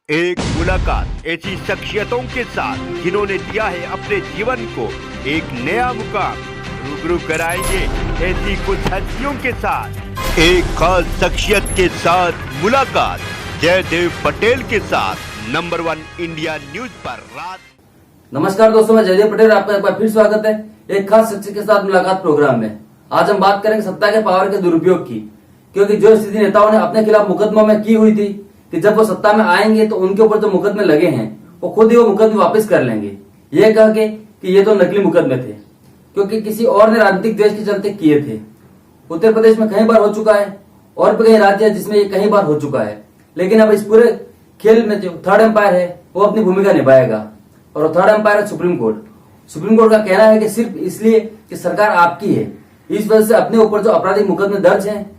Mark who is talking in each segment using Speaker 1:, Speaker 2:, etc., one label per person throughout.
Speaker 1: एक मुलाकात ऐसी शख्सियतों के साथ जिन्होंने दिया है अपने जीवन को एक नया मुकाम। रूबरू कराएंगे ऐसी कुछ हस्तियों के साथ एक खास शख्सियत के साथ मुलाकात। जयदेव पटेल के साथ नंबर 1 इंडिया न्यूज पर रात।
Speaker 2: नमस्कार दोस्तों, मैं जयदेव पटेल, आपका एक बार फिर स्वागत है एक खास शख्सियत के साथ मुलाकात प्रोग्राम में। आज हम बात करेंगे सत्ता के पावर के दुरुपयोग की, क्योंकि जो स्थिति नेताओं ने अपने खिलाफ मुकदमों में की हुई थी कि जब वो सत्ता में आएंगे तो उनके ऊपर जो मुकदमे लगे हैं वो खुद ही वो मुकदमे वापस कर लेंगे, ये कह के कि ये तो नकली मुकदमे थे, क्योंकि किसी और ने राजनीतिक द्वेष के चलते किए थे। उत्तर प्रदेश में कई बार हो चुका है और भी कई राज्य है जिसमें ये कई बार हो चुका है। लेकिन अब इस पूरे खेल में जो थर्ड एम्पायर है वो अपनी भूमिका निभाएगा, और थर्ड एम्पायर है सुप्रीम कोर्ट। सुप्रीम कोर्ट का कहना है कि सिर्फ इसलिए कि सरकार आपकी है, इस वजह से अपने ऊपर जो आपराधिक मुकदमे दर्ज हैं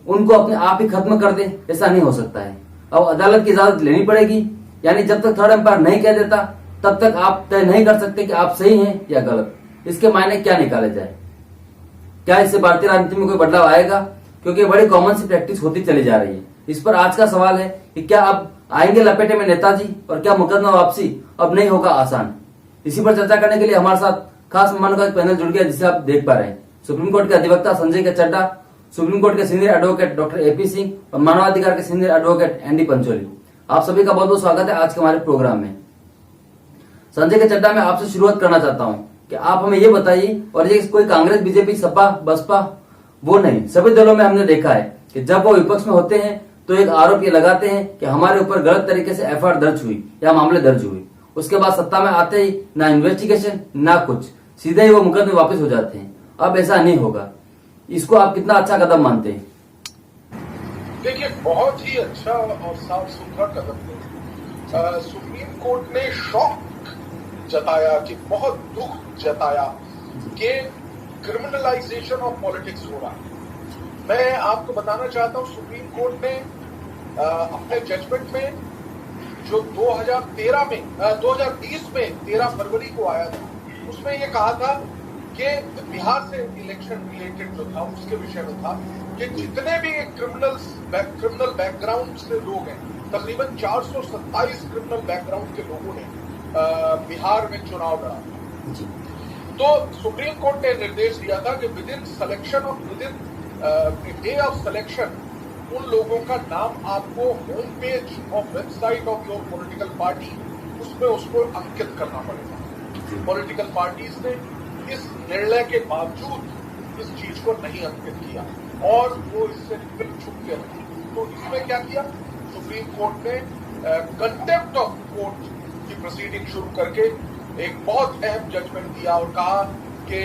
Speaker 2: उनको अपने आप ही खत्म कर दे, ऐसा नहीं हो सकता है। अब अदालत की इजाजत लेनी पड़ेगी, यानी जब तक थर्ड एम्पायर नहीं कह देता तब तक आप तय नहीं कर सकते कि आप सही हैं या गलत। इसके मायने क्या निकाले जाए, क्या इससे भारतीय राजनीति में कोई बदलाव आएगा, क्योंकि बड़ी कॉमन सी प्रैक्टिस होती चली जा रही है। इस पर आज का सवाल है कि क्या अब आएंगे लपेटे में नेताजी, और क्या मुकदमा वापसी अब नहीं होगा आसान। इसी पर चर्चा करने के लिए हमारे साथ खास मेहमानों का एक पैनल जुड़ गया, जिसे आप देख पा रहे हैं। सुप्रीम कोर्ट के अधिवक्ता संजय के चड्डा, सुप्रीम कोर्ट के senior advocate doctor AP Singh और मानवाधिकार के सीनियर एडवोकेट एनडी पंचोली। आप सभी का बहुत बहुत स्वागत है आज के हमारे प्रोग्राम में। संजय के चड्डा, मैं आपसे शुरुआत करना चाहता हूं कि आप हमें ये बताइए, और ये कोई कांग्रेस बीजेपी सपा बसपा वो नहीं, सभी दलों में हमने देखा है कि जब वो विपक्ष में होते हैं तो एक आरोप ये लगाते हैं कि हमारे ऊपर गलत तरीके से एफआईआर दर्ज हुई या मामले दर्ज हुए। उसके बाद सत्ता में आते ही ना इन्वेस्टिगेशन ना कुछ, सीधे ही वो मुकदमे वापस हो जाते हैं। अब ऐसा नहीं होगा, इसको आप कितना अच्छा कदम मानते हैं?
Speaker 3: देखिए, बहुत ही अच्छा और साफ सुथरा कदम है। सुप्रीम कोर्ट ने शौक जताया कि बहुत दुख जताया कि क्रिमिनलाइजेशन ऑफ पॉलिटिक्स हो रहा है। मैं आपको बताना चाहता हूं, सुप्रीम कोर्ट ने अपने जजमेंट में जो 2020 में 13 फरवरी को आया था, उसमें यह कहा था कि बिहार से इलेक्शन रिलेटेड जो था उसके विषय में था कि जितने भी क्रिमिनल बैकग्राउंड से लोग हैं, तकरीबन 427 क्रिमिनल बैकग्राउंड के लोगों ने बिहार में चुनाव लड़ा। तो सुप्रीम कोर्ट ने निर्देश दिया था कि with in day of selection उन लोगों का नाम आपको home page of website of your political party उसमें उसको अंकित करना पड़ेगा। पॉलिटिकल पार्टीज ने इस निर्णय के बावजूद इस चीज को नहीं अंकित किया और वो इससे छुप के रहे। तो इसमें क्या किया, सुप्रीम कोर्ट ने कंटेम्प्ट ऑफ कोर्ट की प्रोसीडिंग शुरू करके एक बहुत अहम जजमेंट दिया और कहा कि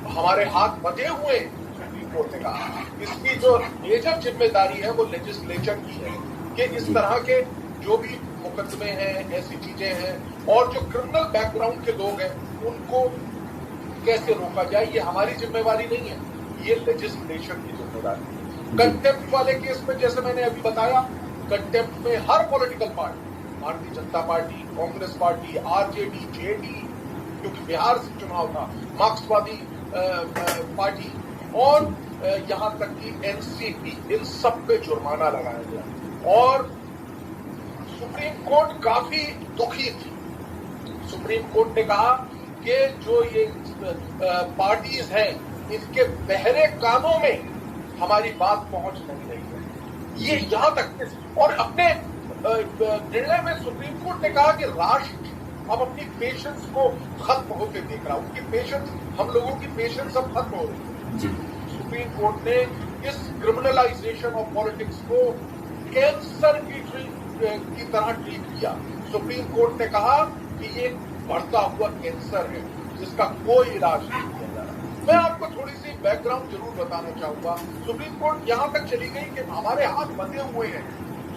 Speaker 3: हमारे हाथ बंधे हुए। सुप्रीम कोर्ट ने कहा इसकी जो मेजर जिम्मेदारी है वो लेजिस्लेचर की है कि इस तरह के जो भी मुकदमे हैं, ऐसी चीजें हैं और जो क्रिमिनल बैकग्राउंड के लोग हैं उनको कैसे रोका जाए, ये हमारी जिम्मेवारी नहीं है, ये लेजिस्लेशन की जिम्मेदारी है। कंटेम्प्ट वाले केस में जैसे मैंने अभी बताया, कंटेम्प्ट में हर political party, Bharatiya Janata party, Congress party, RJD, JD, क्योंकि बिहार से चुनाव था, मार्क्सवादी पार्टी और यहां तक कि एनसीपी, इन सब पे जुर्माना लगाया गया। और सुप्रीम कोर्ट काफी दुखी थी। सुप्रीम कोर्ट ने कहा कि जो ये पार्टीज हैं इनके बहरे कानों में हमारी बात पहुंच नहीं रही है। ये यहां तक, और अपने निर्णय में सुप्रीम कोर्ट ने कहा कि राष्ट्र अब अपनी पेशेंस को खत्म होते देख रहा है। उनकी पेशेंस, हम लोगों की पेशेंस अब खत्म हो रही है। सुप्रीम कोर्ट ने इस क्रिमिनलाइजेशन ऑफ पॉलिटिक्स को कैंसर की तरह ट्रीट किया। सुप्रीम कोर्ट ने कहा कि ये बढ़ता हुआ कैंसर है जिसका कोई इलाज नहीं किया जा रहा। मैं आपको थोड़ी सी बैकग्राउंड जरूर बताना चाहूंगा। सुप्रीम कोर्ट यहां तक चली गई कि हमारे हाथ बंधे हुए हैं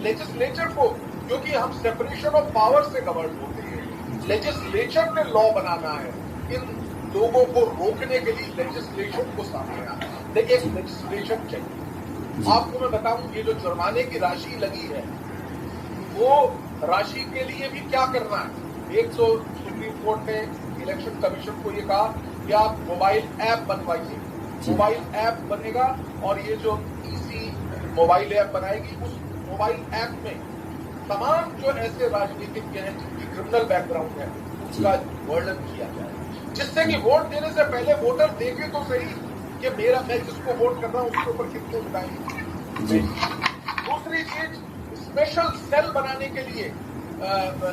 Speaker 3: लेजिस्लेचर को, क्योंकि हम सेपरेशन ऑफ पावर से गवर्न होते हैं। लेजिस्लेचर ने लॉ बनाना है, इन लोगों को रोकने के लिए लेजिस्लेशन को सामने आना है। देखिए, लेजिस्लेशन चाहिए। आपको मैं बताऊं, ये जो जुर्माने की राशि लगी है वो राशि के लिए भी क्या करना है। एक तो सुप्रीम कोर्ट ने इलेक्शन कमीशन को ये कहा कि आप मोबाइल ऐप बनवाइए। मोबाइल ऐप बनेगा और ये जो ईसी मोबाइल ऐप बनाएगी, उस मोबाइल ऐप में तमाम जो ऐसे राजनीतिज्ञ हैं जिनकी क्रिमिनल बैकग्राउंड है उसका वर्णन किया जाए, जिससे कि वोट देने से पहले वोटर देखे तो सही कि मैं जिसको वोट कर रहा हूं उसके ऊपर कितने उठाएंगे। दूसरी चीज, स्पेशल सेल बनाने के लिए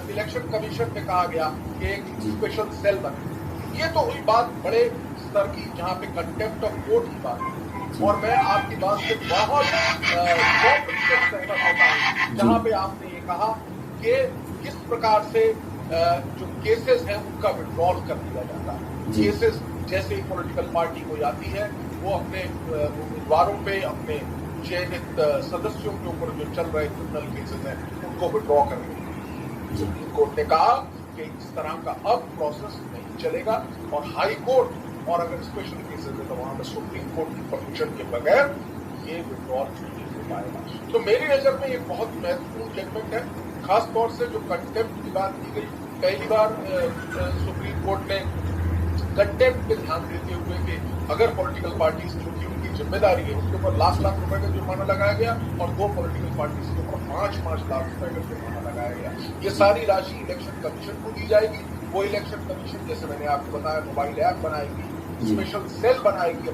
Speaker 3: इलेक्शन कमीशन ने कहा गया कि एक स्पेशल सेल बने। ये तो हुई बात बड़े स्तर की, जहां पे कंटेम्प्ट ऑफ कोर्ट की बात है, और मैं आपकी बात से बहुत 100% सहमत होता हूं, जहां पे आपने ये कहा कि किस प्रकार से जो केसेस हैं उनका विड्रॉल कर दिया जाता है। केसेस जैसे ही पॉलिटिकल पार्टी कोई आती है वो अपने उम्मीदवारों पे, अपने चयनित सदस्यों के ऊपर जो चल रहे क्रिमिनल केसेस हैं उनको विड्रॉ कर रही है। सुप्रीम कोर्ट ने कहा कि इस तरह का अब प्रोसेस नहीं चलेगा, और हाई कोर्ट और अगर स्पेशल केसेस है तो वहां पर सुप्रीम कोर्ट की परमिशन के बगैर ये विड्रॉल नहीं हो पाएगा। तो मेरी नजर में ये बहुत महत्वपूर्ण जजमेंट है, खास तौर से जो कंटेम्प्ट की बात की गई। पहली बार सुप्रीम कोर्ट ने कंटेम्प्ट पे ध्यान देते हुए कि अगर पॉलिटिकल पार्टीज जो कि उनकी जिम्मेदारी है उसके ऊपर लाख रुपए का जुर्माना लगाया गया, और 2 पॉलिटिकल पार्टीज के ऊपर 5 लाख रुपए का जुर्माना लगाया गया। ये सारी राशि इलेक्शन कमीशन को दी जाएगी। वो इलेक्शन कमीशन, जैसे मैंने आपको बताया, मोबाइल ऐप बनाएगी, स्पेशल सेल बनाएगी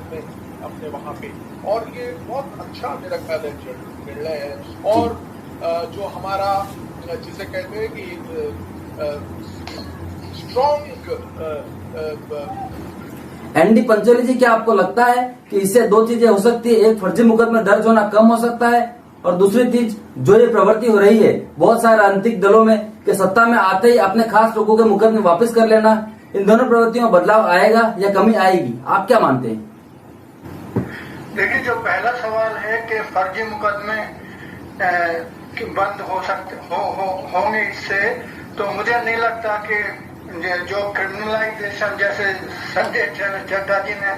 Speaker 3: अपने वहां पे, और ये बहुत अच्छा मेरा ख्याल है निर्णय है। और जो हमारा जिसे कहते हैं कि स्ट्रॉन्ग
Speaker 2: एनडी पंचोली जी, क्या आपको लगता है कि इससे 2 चीजें हो सकती है? एक, फर्जी मुकदमा दर्ज होना कम हो सकता है, और दूसरी चीज जो ये प्रवृत्ति हो रही है बहुत सारे राजनीतिक दलों में कि सत्ता में आते ही अपने खास लोगों के मुकदमे वापस कर लेना, इन दोनों प्रवृत्तियों में बदलाव आएगा या कमी आएगी? आप क्या मानते हैं?
Speaker 4: देखिए, जो पहला सवाल है कि फर्जी मुकदमे बंद हो सकते होंगे इससे, तो मुझे नहीं लगता कि जो क्रिमिनलाइजेशन, जैसे संजय चड्ढा जी ने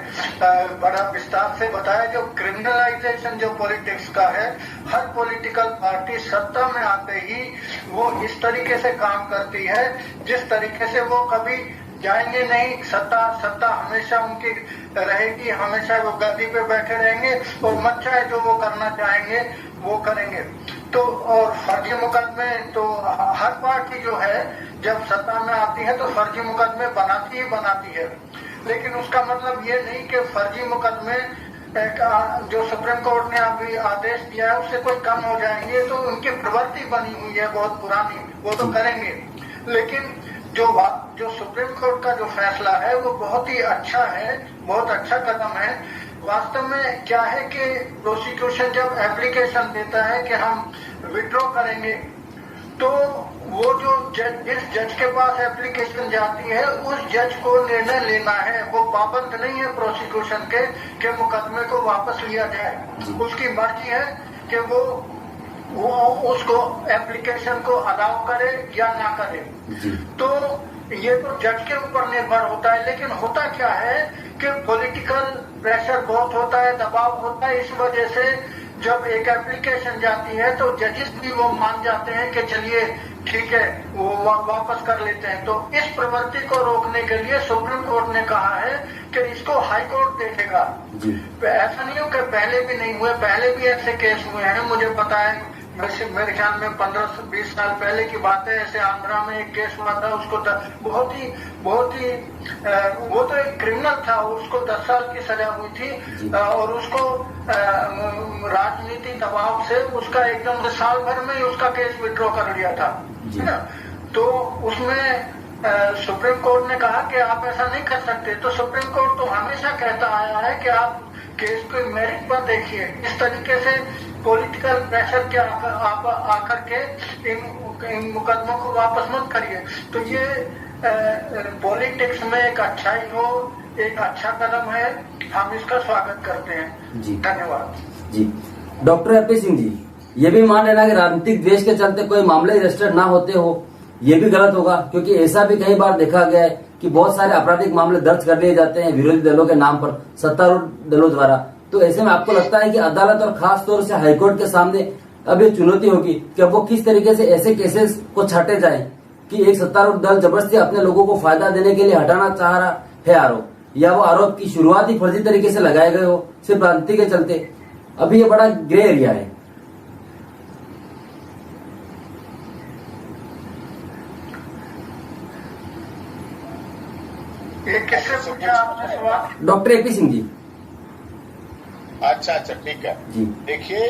Speaker 4: बड़ा विस्तार से बताया, जो क्रिमिनलाइजेशन जो पॉलिटिक्स का है, हर पॉलिटिकल पार्टी सत्ता में आते ही वो इस तरीके से काम करती है जिस तरीके से वो कभी जाएंगे नहीं। सत्ता हमेशा उनकी रहेगी, हमेशा वो गद्दी पे बैठे रहेंगे और मन चाहे जो वो करना चाहेंगे वो करेंगे। तो और फर्जी मुकदमे तो हर पार्टी जो है जब सत्ता में आती है तो फर्जी मुकदमे बनाती है, लेकिन उसका मतलब ये नहीं कि फर्जी मुकदमे जो सुप्रीम कोर्ट ने अभी आदेश दिया है उससे कोई कम हो जाएंगे। तो उनकी प्रवृत्ति बनी हुई है बहुत पुरानी, वो तो करेंगे। लेकिन जो सुप्रीम कोर्ट का जो फैसला है वो बहुत ही अच्छा है, बहुत अच्छा कदम है। वास्तव में क्या है कि प्रोसिक्यूशन जब एप्लीकेशन देता है कि हम विड्रॉ करेंगे, तो वो जो जिस जज के पास एप्लीकेशन जाती है उस जज को निर्णय लेना है। वो पाबंद नहीं है प्रोसिक्यूशन के मुकदमे को वापस लिया जाए। उसकी मर्जी है कि वो उसको एप्लीकेशन को अलाउ करे या ना करे। तो ये तो जज के ऊपर निर्भर होता है। लेकिन होता क्या है कि पॉलिटिकल प्रेशर बहुत होता है, दबाव होता है। इस वजह से जब एक एप्लीकेशन जाती है तो जजेस भी वो मान जाते हैं कि चलिए ठीक है, वो वापस कर लेते हैं। तो इस प्रवृत्ति को रोकने के लिए सुप्रीम कोर्ट ने कहा है कि इसको हाई कोर्ट देखेगा। ऐसा नहीं हो कि पहले भी नहीं हुए, पहले भी ऐसे केस हुए हैं। मुझे पता है, मेरे ख्याल में 15-20 साल पहले की बात है। ऐसे आंध्रा में एक केस हुआ था, उसको बहुत ही वो तो एक क्रिमिनल था, उसको 10 साल की सजा हुई थी, और उसको राजनीति दबाव से उसका एकदम से साल भर में ही उसका केस विड्रॉ कर लिया था, है ना। तो उसमें सुप्रीम कोर्ट ने कहा कि आप ऐसा नहीं कर सकते। तो सुप्रीम कोर्ट तो हमेशा कहता आया है कि आप केस को मेरिट पर देखिए। इस तरीके से पॉलिटिकल प्रेशर के आकर के इन मुकदमों को वापस मत करिए। तो ये पॉलिटिक्स में एक अच्छाई हो, एक अच्छा कदम है, हम इसका स्वागत करते हैं। जी धन्यवाद।
Speaker 2: जी डॉक्टर एपी सिंह जी, ये भी मान लेना कि राजनीतिक द्वेष के चलते कोई मामले रजिस्टर्ड ना होते हो, ये भी गलत होगा, क्योंकि ऐसा भी कई बार देखा गया है कि बहुत सारे आपराधिक मामले दर्ज कर लिए जाते हैं विरोधी दलों के नाम पर, सत्तारूढ़ दलों द्वारा। तो ऐसे में आपको लगता है कि अदालत और खास तौर से हाईकोर्ट के सामने अब ये चुनौती होगी कि अब वो किस तरीके से ऐसे केसेस को छाटे जाए कि एक सत्तारूढ़ दल जबरदस्ती अपने लोगों को फायदा देने के लिए हटाना चाह रहा है आरोप, या वो आरोप की शुरुआत ही फर्जी तरीके से लगाए गए हो सिर्फ राजनीति के चलते। अभी ये बड़ा ग्रे एरिया है।
Speaker 4: ये किससे पूछा आपने सवाल?
Speaker 2: Doctor AP Singh ji.
Speaker 5: अच्छा ठीक है।
Speaker 2: जी।
Speaker 5: देखिए,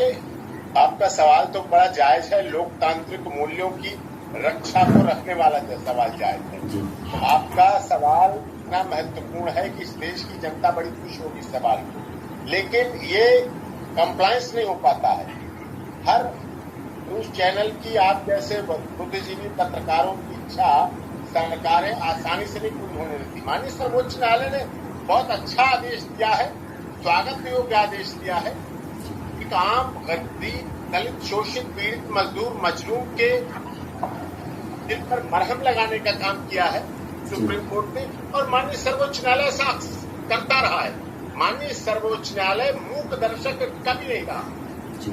Speaker 5: आपका सवाल तो बड़ा जायज है, लोकतांत्रिक मूल्यों की रक्षा को रखने वाला सवाल जायज है।
Speaker 2: जी।
Speaker 5: आपका सवाल इतना महत्वपूर्ण है कि इस देश की जनता बड़ी खुश होगी इस सवाल को, लेकिन ये कंप्लायंस नहीं हो पाता है। हर न्यूज चैनल की आप जैसे बुद्धिजीवी पत्रकारों की इच्छा सरकारें आसानी से नहीं पूरी होने देती। माननीय सर्वोच्च न्यायालय ने बहुत अच्छा आदेश दिया है, स्वागत योग्य आदेश दिया है कि आम गरीब दलित शोषित पीड़ित मजदूर मजलूम के दिल पर मरहम लगाने का काम किया है सुप्रीम कोर्ट ने, और माननीय सर्वोच्च न्यायालय ऐसा करता रहा है। माननीय सर्वोच्च न्यायालय मूक दर्शक कभी नहीं रहा।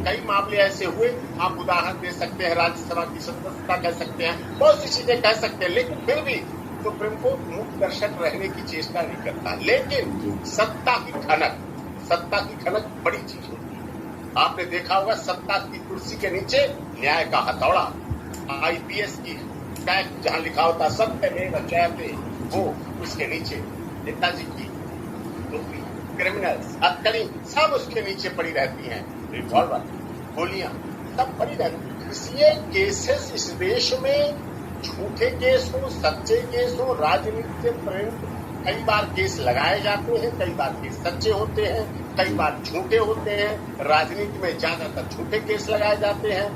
Speaker 5: कई मामले ऐसे हुए, आप उदाहरण दे सकते हैं, राज्यसभा की सदस्यता कह सकते हैं, बहुत सी चीजें कह सकते हैं, लेकिन फिर भी सुप्रीम कोर्ट मूक दर्शक रहने की चेष्टा नहीं करता। लेकिन सत्ता की खनक बड़ी चीज होती है। आपने देखा होगा, सत्ता की कुर्सी के नीचे न्याय का हथौड़ा, आईपीएस की टैग जहां लिखा होता सत्यमेव जयते, वो उसके नीचे नेताजी की टोपी, क्रिमिनल्स हथकड़ी सब उसके नीचे पड़ी रहती हैं, रिवॉल्वर गोलियां सब पड़ी रहती हैं। इसलिए केसेस इस देश में झूठे केस हो सच्चे केस हो, राजनीति से प्रेरित कई बार केस लगाए जाते हैं, कई बार केस सच्चे होते हैं, कई बार झूठे होते हैं। राजनीति में ज्यादातर झूठे केस लगाए जाते हैं।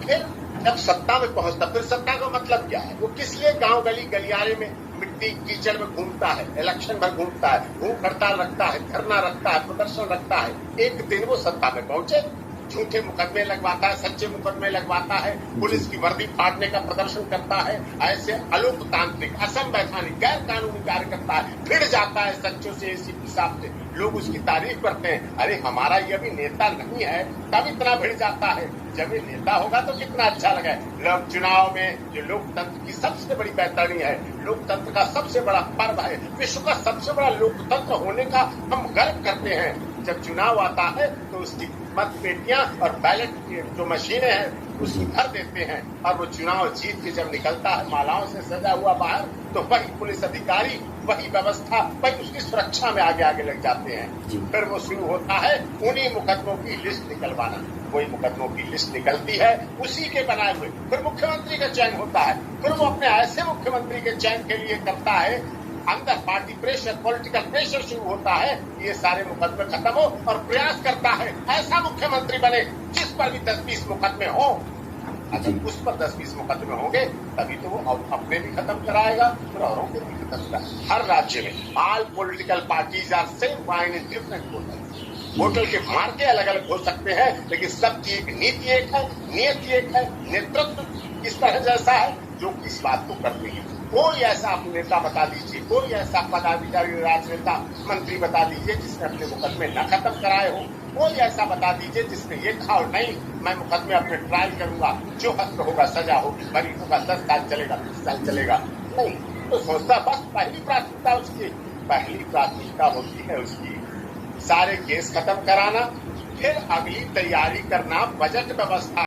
Speaker 5: फिर जब सत्ता में पहुंचता, फिर सत्ता का मतलब क्या है? वो किस लिए गांव गली गलियारे में मिट्टी कीचड़ में घूमता है, इलेक्शन भर घूमता है, भूख हड़ताल रखता है, धरना रखता है, प्रदर्शन रखता है। एक दिन वो सत्ता में पहुंचे, झूठे मुकदमे लगवाता है, सच्चे मुकदमे लगवाता है, पुलिस की वर्दी फाड़ने का प्रदर्शन करता है, ऐसे अलोकतांत्रिक असंवैधानिक गैर कानूनी कार्य करता है, फिर जाता है सच्चों से एसीपी साहब से, लोग उसकी तारीफ करते हैं, अरे हमारा ये भी नेता नहीं है, तब इतना भिड़ जाता है। जब ये नेता होगा तो कितना अच्छा लगा। लोग चुनाव में जो लोकतंत्र की सबसे बड़ी बेहतरी है, लोकतंत्र का सबसे बड़ा पर्व है, विश्व का सबसे बड़ा लोकतंत्र होने का हम गर्व करते हैं। जब चुनाव आता है तो उसकी मत पेटियां और बैलेट की जो मशीनें हैं उसकी भर देते हैं, और वो चुनाव जीत के जब निकलता है मालाओं से सजा हुआ बाहर, तो वही पुलिस अधिकारी, वही व्यवस्था, वही उसकी सुरक्षा में आगे आगे लग जाते हैं। फिर वो शुरू होता है उन्हीं मुकदमों की लिस्ट निकलवाना। वही मुकदमों की लिस्ट निकलती है उसी के बनाए हुए, फिर मुख्यमंत्री का चयन होता है, फिर वो अपने ऐसे मुख्यमंत्री के चयन के लिए करता है, अंदर पार्टी प्रेशर, पॉलिटिकल प्रेशर शुरू होता है, ये सारे मुकदमे खत्म हो, और प्रयास करता है ऐसा मुख्यमंत्री बने जिस पर भी 10-20 मुकदमे हो। अगर उस पर 10-20 मुकदमे होंगे तभी तो वो अपने भी खत्म कराएगा और औरों के भी खत्म कराएगा। हर राज्य में all political parties are same fine in different hotel. Hotel के मार्के अलग अलग हो सकते हैं, लेकिन सबकी एक नीति एक है, नियति एक है, नेतृत्व इस तरह जैसा है जो इस बात को करते हैं। कोई ऐसा नेता बता दीजिए, कोई ऐसा पदाधिकारी, राजनेता, मंत्री बता दीजिए जिसने अपने मुकदमे न खत्म कराए हो। कोई ऐसा बता दीजिए जिसने ये कहा हो, नहीं मैं मुकदमे अपने ट्रायल करूंगा, जो हक होगा सजा होगी, बरी होगा, 10 साल चलेगा, 20 साल चलेगा। नहीं, तो सोचता बस पहली प्राथमिकता होती है उसकी सारे केस खत्म कराना, फिर अगली तैयारी करना, बजट व्यवस्था